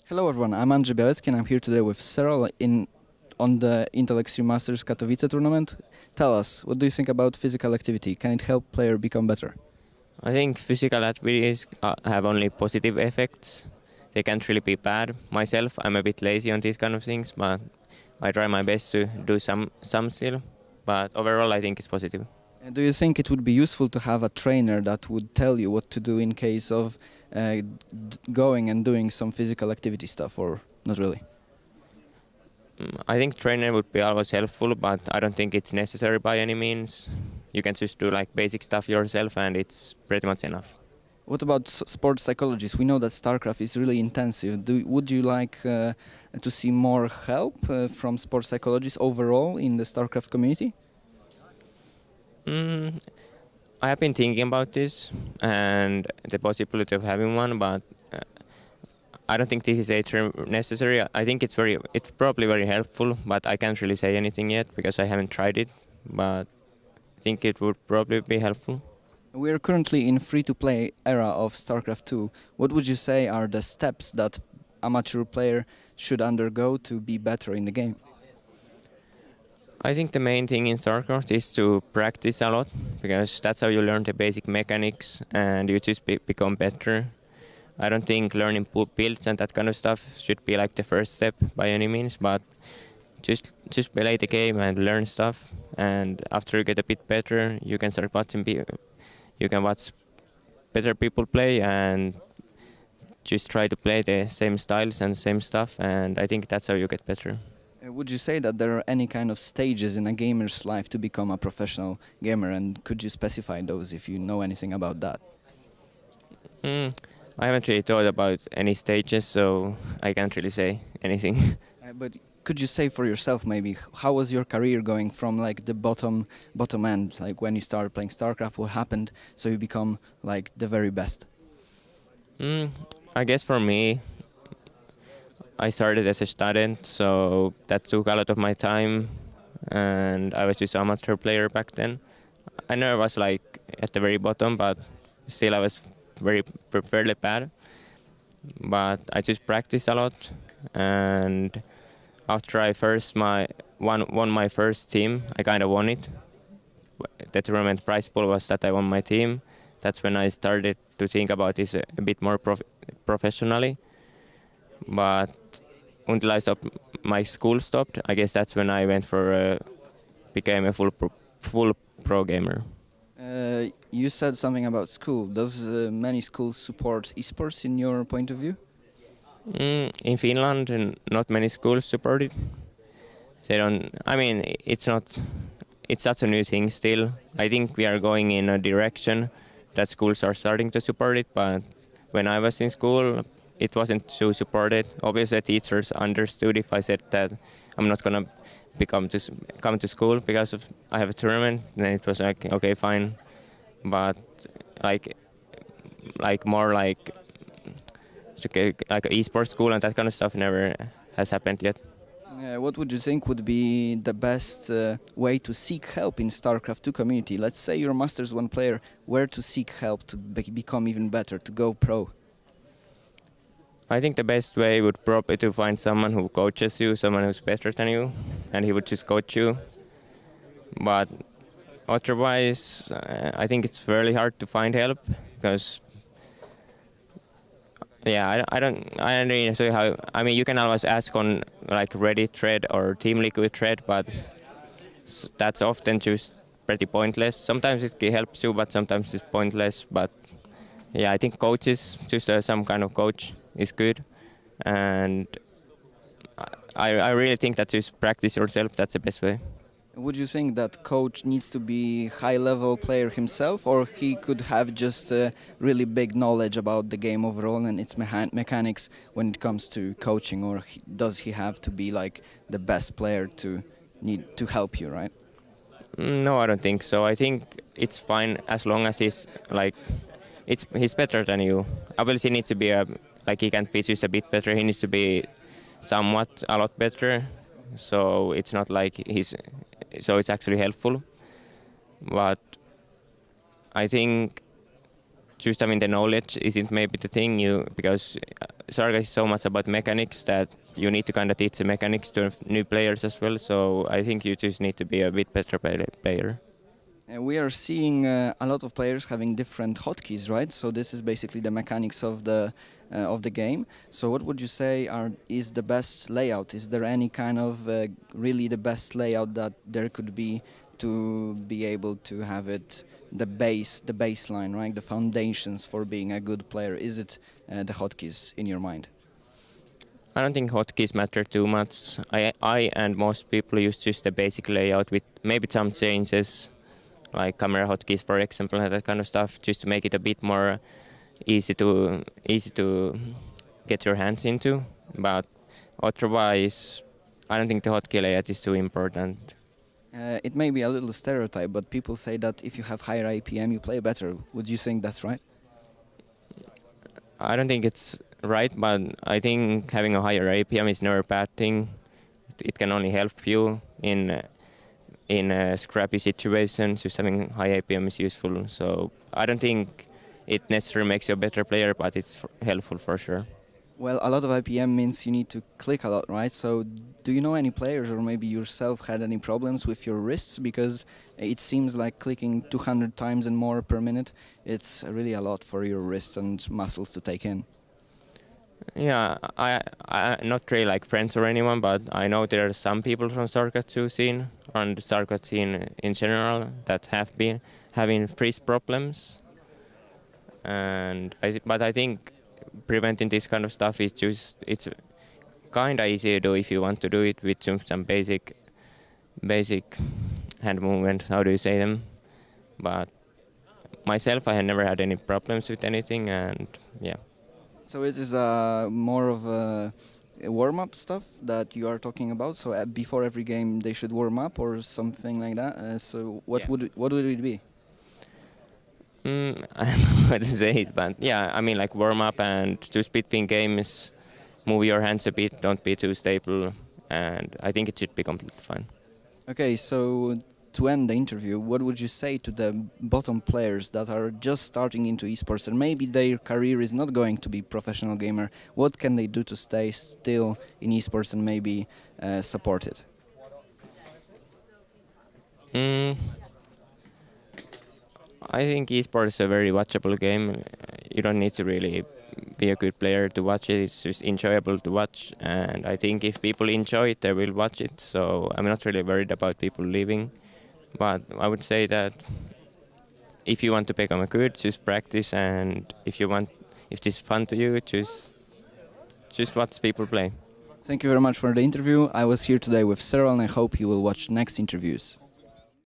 Hello everyone, I'm Andrzej Bialecki and I'm here today with Serral on the Intel Extreme Masters Katowice tournament. Tell us, what do you think about physical activity? Can it help player become better? I think physical activities have only positive effects. They can't really be bad. Myself, I'm a bit lazy on these kind of things, but I try my best to do some still. But overall, I think it's positive. Do you think it would be useful to have a trainer that would tell you what to do in case of going and doing some physical activity stuff, or not really? I think trainer would be always helpful, but I don't think it's necessary by any means. You can just do like basic stuff yourself, and it's pretty much enough. What about sports psychologists? We know that StarCraft is really intensive. Would you like to see more help from sports psychologists overall in the StarCraft community? Mm, I have been thinking about this and the possibility of having one, but I don't think this is a term necessary. I think it's probably very helpful, but I can't really say anything yet because I haven't tried it. But I think it would probably be helpful. We are currently in free-to-play era of StarCraft II. What would you say are the steps that amateur player should undergo to be better in the game? I think the main thing in StarCraft is to practice a lot because that's how you learn the basic mechanics and you just become better. I don't think learning builds and that kind of stuff should be like the first step by any means, but just play the game and learn stuff. And after you get a bit better, you can start watching. You can watch better people play and just try to play the same styles and same stuff. And I think that's how you get better. Would you say that there are any kind of stages in a gamer's life to become a professional gamer, and could you specify those if you know anything about that? I haven't really thought about any stages, so I can't really say anything. But could you say for yourself maybe how was your career going from like the bottom end, like when you started playing StarCraft, what happened so you become like the very best? I guess for me, I started as a student, so that took a lot of my time, and I was just amateur player back then. I never was like at the very bottom, but still I was fairly bad. But I just practiced a lot, and after I won my first team, I kind of won it. The tournament prize pool was that I won my team. That's when I started to think about this a bit more professionally. But until my school stopped, I guess that's when I went became a full pro gamer. You said something about school. Does many schools support esports in your point of view? In Finland, not many schools support it. They don't. I mean, it's not. It's such a new thing still. I think we are going in a direction that schools are starting to support it. But when I was in school, it wasn't so supported. Obviously, teachers understood if I said that I'm not gonna come to school because I have a tournament. Then it was like, okay, fine. But like more like esports school and that kind of stuff never has happened yet. What would you think would be the best way to seek help in StarCraft II community? Let's say you're a Masters 1 player, where to seek help to become even better, to go pro? I think the best way would probably to find someone who coaches you, someone who's better than you, and he would just coach you. But otherwise, I think it's fairly hard to find help because, yeah, I don't really know how. I mean, you can always ask on like Reddit thread or Team Liquid thread, but that's often just pretty pointless. Sometimes it helps you, but sometimes it's pointless. But yeah, I think coaches, just some kind of coach is good, and I really think that just practice yourself. That's the best way. Would you think that coach needs to be high-level player himself, or he could have just really big knowledge about the game overall and its mechanics when it comes to coaching, or does he have to be like the best player to need to help you, right? No, I don't think so. I think it's fine as long as he's better than you. Obviously, he needs to be he can't be just a bit better. He needs to be somewhat a lot better. So it's not like it's actually helpful. But I think just having the knowledge isn't maybe the thing because StarCraft is so much about mechanics that you need to kind of teach the mechanics to new players as well. So I think you just need to be a bit better player. We are seeing a lot of players having different hotkeys, right? So this is basically the mechanics of the game. So what would you say is the best layout? Is there any kind of really the best layout that there could be to be able to have it the baseline, right? The foundations for being a good player. Is it the hotkeys in your mind? I don't think hotkeys matter too much. I and most people use just the basic layout with maybe some changes, like camera hotkeys, for example, and that kind of stuff, just to make it a bit more easy to get your hands into. But otherwise, I don't think the hotkey layout is too important. It may be a little stereotype, but people say that if you have higher IPM, you play better. Would you think that's right? I don't think it's right, but I think having a higher APM is never a bad thing. It can only help you in a scrappy situation. Just having high APM is useful. So I don't think it necessarily makes you a better player, but it's helpful for sure. Well, a lot of IPM means you need to click a lot, right? So do you know any players or maybe yourself had any problems with your wrists? Because it seems like clicking 200 times and more per minute, it's really a lot for your wrists and muscles to take in. Yeah, I not really like friends or anyone, but I know there are some people from StarCraft II scene, and the StarCraft scene in general, that have been having freeze problems. But I think preventing this kind of stuff is it's kind of easy to do if you want to do it with some basic hand movements. How do you say them? But myself, I had never had any problems with anything, and yeah. So it is more of a warm-up stuff that you are talking about. So before every game, they should warm up or something like that. So what would it be? I don't know how to say it, but yeah, I mean like warm up and just between games, move your hands a bit, don't be too stable, and I think it should be completely fine. Okay, so to end the interview, what would you say to the bottom players that are just starting into esports and maybe their career is not going to be professional gamer? What can they do to stay still in esports and maybe support it? I think esports is a very watchable game. You don't need to really be a good player to watch it. It's just enjoyable to watch, and I think if people enjoy it, they will watch it. So I'm not really worried about people leaving, but I would say that if you want to become a good, just practice, and if this is fun to you, just watch people play. Thank you very much for the interview. I was here today with Serral and I hope you will watch next interviews.